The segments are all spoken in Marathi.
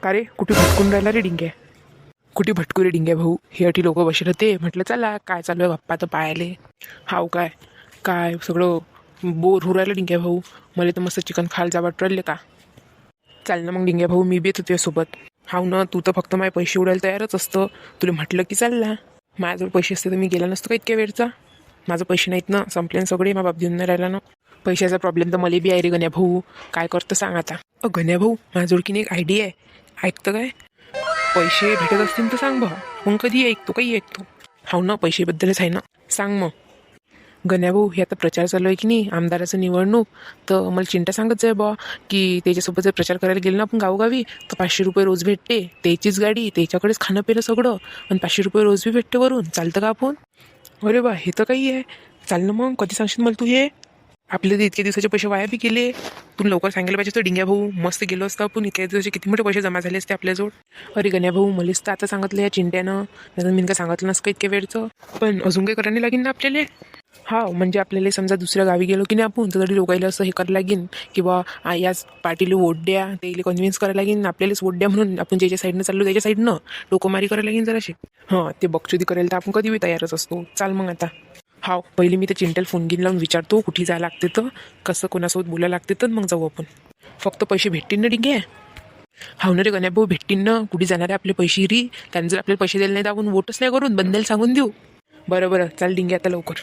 का रे कुठे भटकून राहिला रे डिंग्या? कुठे भटकू रे डिंग्या भाऊ? हे अटी लोक बसले होते, म्हटलं चला काय चालू आहे गप्पा तर पाहायले. हाव काय काय सगळं बोर होऊ राहिलं डिंग्या भाऊ. मला तर मस्त चिकन खायला जा वाटू राहिले का. चाल ना मग डिंग्या भाऊ, मी बी येतो तुझ्यासोबत. हाव ना, तू तर फक्त माझे पैसे उडायला तयारच असतं. तुला म्हटलं की चालला. माझ्याजवळ पैसे असते तर मी गेला नसतो का इतक्या वेळचा. माझं पैसे नाहीत ना, संपले ना सगळे. माझा बाप देऊन नाही राहिला ना. पैशाचा प्रॉब्लेम तर मला बी आहे रे गण्या भाऊ. काय करतं सांग आता. गण्या भाऊ, माझ्याजवळ की नाही एक आयडिया आहे. ऐकतं काय? पैसे भेटत असतील तर सांग भाऊ, मग कधी ऐकतो काही ऐकतो. हाव ना, पैसेबद्दलच आहे ना, सांग मग. गण्या भाऊ, हे आता प्रचार चालू आहे की नाही आमदाराचं निवडणूक, तर मला चिंता सांगत जाय बा की त्याच्यासोबत जर प्रचार करायला गेलो ना आपण गावोगावी, तर 500 रुपये रोज भेटते. त्याचीच गाडी, त्याच्याकडेच खाणं पिणं सगळं, आणि 500 रुपये रोज बी भेटते वरून. चालतं का आपण? अरे बा, हे तर काही आहे. चाल ना मग, कधी सांगशील मला तू हे? आपले तर इतके दिवसाचे पैसे वाया बी गेले. तू लवकर सांगायला पाहिजे तो डिंग्या भाऊ. मस्त गेलो असतो आपण. इतक्या दिवसाचे किती मोठे पैसे जमा झाले असते आपल्याजवळ. अरे गण्या भाऊ, मलाच तर आता सांगितलं या चिंट्यानं. नाही मी काय सांगितलं नसतं इतक्या वेळचं. पण अजून काही करायला लागेल ना आपल्याला. हा, म्हणजे आपल्याला समजा दुसऱ्या गावी गेलो की नाही आपण, तर तरी लोकायला असं हे करायला लागेल की बा याच पार्टीला वोट द्या, त्याला कन्व्हिन्स करायला लागेल आपल्यालाच वोट द्या म्हणून. आपण ज्याच्या साईडनं चाललो त्याच्या साईडनं डोकोमारी करायला लागेल जराशी. हां, ते बक्षुदी करायला तर आपण कधी बी तयारच असतो. चाल मग आता. हाव, पहिले मी तर चिंटेल फोन घेऊन लावून विचारतो कुठे जायला लागते, तर कसं कोणासोबत बोलायला लागते, तर मग जाऊ आपण. फक्त पैसे भेटतील ना डिंगे? हाव ना रे गण्या भाऊ, भेटतील ना. कुठे जाणार आहे आपले पैसे री? त्यांनी जर आपल्याला पैसे द्यायला नाही तर आपण वोटच नाही करून बंदेला सांगून देऊ. बरं बरं, चाल डिंगे आता लवकर.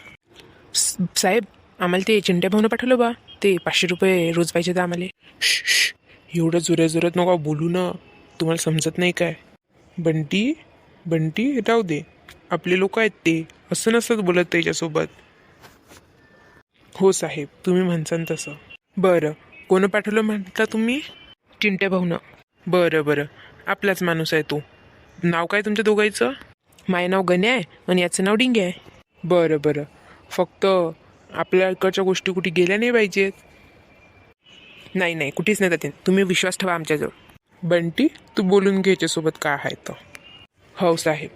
साहेब, आम्हाला ते चिंट्या भाऊनं पाठवलं बा. ते 500 रुपये रोज पाहिजे तर आम्हाला. एवढं जोऱ्या जोरात नका बोलू ना, तुम्हाला समजत नाही काय? बंटी बंटी, राहू दे, आपले लोक आहेत ते, असं नसतं बोलत त्याच्यासोबत. हो साहेब, तुम्ही म्हणसान तसं. बरं, कोण पाठवलं म्हणता तुम्ही? चिंट्या भाऊनं. बरं बरं, आपलाच माणूस आहे तो. नाव काय तुमच्या दोघांचं? माझं नाव गण्या आहे आणि याचं नाव डिंग्या आहे. बरं बरं, फक्त आपल्या इकडच्या गोष्टी कुठे गेल्या नाही पाहिजेत. नाही नाही, कुठेच नाही जाते. तुम्ही विश्वास ठेवा आमच्याजवळ. बंटी, तू बोलून घे याच्यासोबत काय आहे तर. हो साहेब.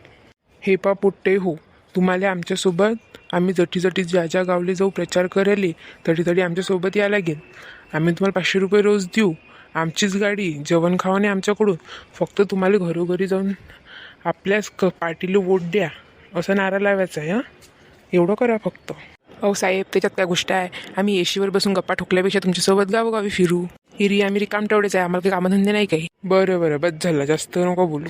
हे पा पोट्टे हो, तुम्हाला आमच्यासोबत, आम्ही जटी ज्या ज्या गावले जाऊ प्रचार करायला, तरी आमच्यासोबत यायला लागेल. आम्ही तुम्हाला 500 रुपये रोज देऊ. आमचीच गाडी, जेवण खावाने आमच्याकडून. फक्त तुम्हाला घरोघरी जाऊन आपल्याच पार्टीला वोट द्या असा नारा लावायचा आहे. हां, एवढं करा फक्त. अहो साहेब, त्याच्यात काय गोष्ट आहे? आम्ही एशीवर बसून गप्पा ठोकल्यापेक्षा तुमच्यासोबत गावोगावी फिरू. हिरी आम्ही रिकाम तेवढेच आहे, आम्हाला काही कामधंदे नाही काही. बरं बरं, बस झालं, जास्त नको बोलू.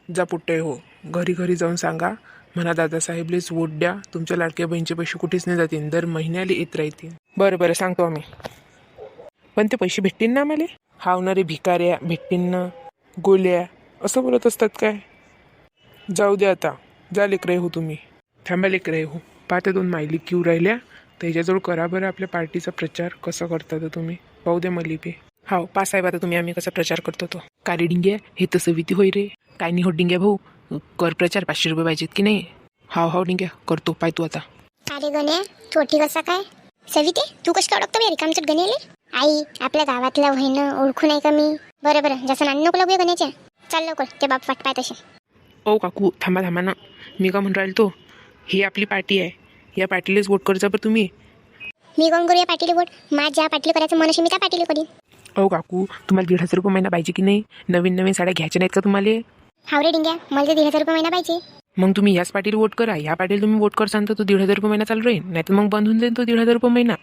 जा पुट्टे हो, घरी घरी जाऊन सांगा म्हणा दादासाहेबलेच वोट द्या. तुमच्या लाडक्या बहिणीचे पैसे कुठेच नाही जातील, दर महिन्याला येत राहतील. बरं बरं, सांगतो आम्ही. पण ते पैसे भेटतील ना आम्हाला? हावणारे भिकाऱ्या भेटतील ना. गोल्या असं बोलत असतात काय? जाऊ द्या आता. जा लेकरे हो तुम्ही. थांबा लेकरे हो, पाहते 2 मायली क्यू राहिल्या, त्याच्याजवळ करा बरं आपल्या पार्टीचा प्रचार. कसं करता तर तुम्ही पाहू द्या मली बी. हाव, पा साहेब आता तुम्ही आम्ही कसा प्रचार करतो तो. कारे डिंग्या, हे तसं विधी होय रे. काय नाही हो डिंग्या भाऊ, कर प्रचार. 500 रुपये पाहिजेत की नाही? हाव हाव डिंग्या, करतो. पाय तू आता. अरे गण्या, तू ठीक कसा काय? सविते, तू कशी काय ओळखतो मी रिकामचट गण्याले? आई, आपल्या गावातला होईनं ओळखू नाही का मी? बरं बरं, जसं नाणी नको लागूया गण्याच्या. चाल लवकर, ते बाप वाट पाय तसे. ओ काकू, थांबा थांबा ना. मी का म्हणून राहिलो तो, ही आपली पार्टी आहे, या पार्टीलाच वोट करजा बरं तुम्ही. मी कोण करू या पार्टीला वोट? माझ्या पार्टीला करायचं मन असेल मी त्या पार्टीला करीन. अहो काकू, तुम्हाला 1,500 रुपये महिना पाहिजे की नाही? नवीन नवीन साड्या घ्यायच्या नाहीत का तुम्हाला? हाव रे डिंग्या, मला ते 1,500 रुपये महिना पाहिजे. मग तुम्ही याच पार्टीला वोट करा. या पार्टीला तुम्ही वोट करसान तर तो 1,500 रुपये महिना चालू राहील, नाही तर मग बंद होऊन जाईल तो 1,500 रुपये महिना.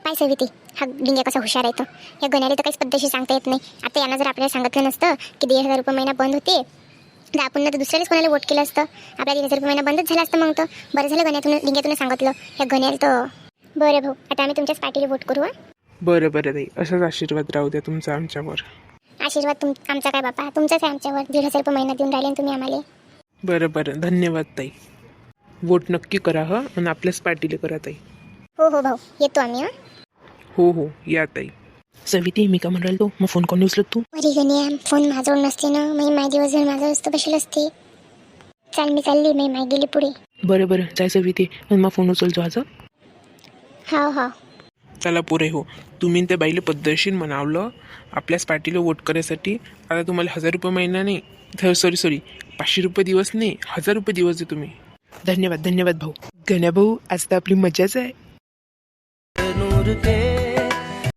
पाय सविते, हा डिंग्या कसा हुशार आहे तो. या गण्याला तर काहीच पद्धतशीर सांगता येत नाही. आता यांना जर आपल्याला सांगितलं नसतं की 1,500 रुपये महिना बंद होते, तर आपण तर दुसऱ्यालाच कोणाला वोट केलं असतं. आपल्या 1,500 रुपये महिना बंदच झाला असतं. मग तर बरं झालं डिंग्यातून सांगितलं या गण्याला तर. बरं भाऊ, आता आम्ही तुमच्याच पार्टीला वोट करू. हा, बरं बरं ताई, असाच आशीर्वाद राहू द्या तुमचा आमच्यावर. आशीर्वाद आमचा काय बापा, तुमचाच आहे आमच्यावर. 1,500 रुपये महिना देऊन राहिले तुम्ही आम्हाला. बरं बरं, धन्यवाद ताई. वोट नक्की करा हं, आणि आपल्याच पार्टीला करा ताई. हो हो भाऊ, येतो आम्ही. हां, हो हो, या ताई. सविती, मी का म्हणाल तो, मग फोन कोणी उचलत तू? अरे गण्या, फोन माझ्यावर नसते ना. मी माझे दिवसभर माझं असतं बसेल असते. चाल मी चालली, मी माय गेली पुढे. बरं बरं, जाय सविती, मग मग फोन उचलतो आज. हा हा. चला पुरे हो, तुम्ही त्या बाईला पद्धतशीर म्हणावलं आपल्याच पार्टीला वोट करायसाठी. आता तुम्हाला 1,000 रुपये महिना नाही, सॉरी 500 रुपये दिवस नाही, 1,000 रुपये दिवस आहे तुम्ही. धन्यवाद धन्यवाद भाऊ. गण्या भाऊ, आज तर आपली मजाच आहे.